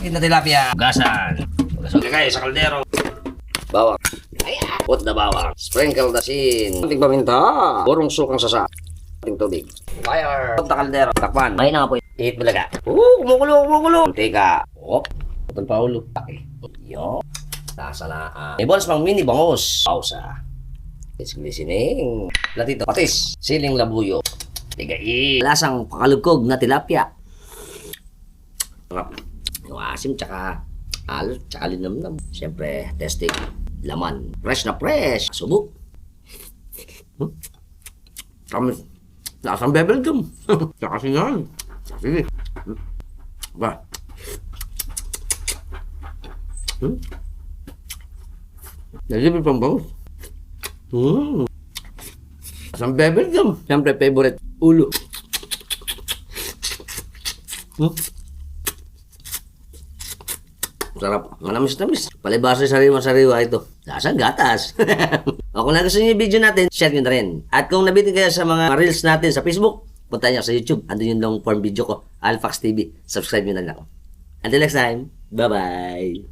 maliliit na tilapia. Gasan. Lagay sa kaldero. Bawang. Put the bawang. Sprinkle the sin. Kunting paminta. Burong sukang sasa. Kunting tubig. Fire. Put the kaldero. Takpan. May na nga po. Ihit bulaga. Kumukulo. Mantika. Putol pa ulo. Okay. Yo. Tasa na. May bonus pang mini bangos. Pausa. It's glistening. Latito. Patis. Siling labuyo. Tigay. Lasang pakalugkog na tilapia. Yung asim tsaka alot tsaka linamnam. Siyempre, testing. Laman. Fresh na fresh. Subok. Lasang bebel gum. Tsaka singan. Sige. Ba. Nalibig pang bangus. Lasang bebel gum. Siyempre, favorite. Ulo. Sarap. Manamis-namis. Palibasa sariwa-sariwa ito. Lasang gatas. O kung nagustuhan niyo yung video natin, share nyo na rin. At kung nabitin kayo sa mga reels natin sa Facebook, punta nyo sa YouTube. Andun yung long form video ko, Alfax TV. Subscribe nyo na lang. Until next time, bye-bye!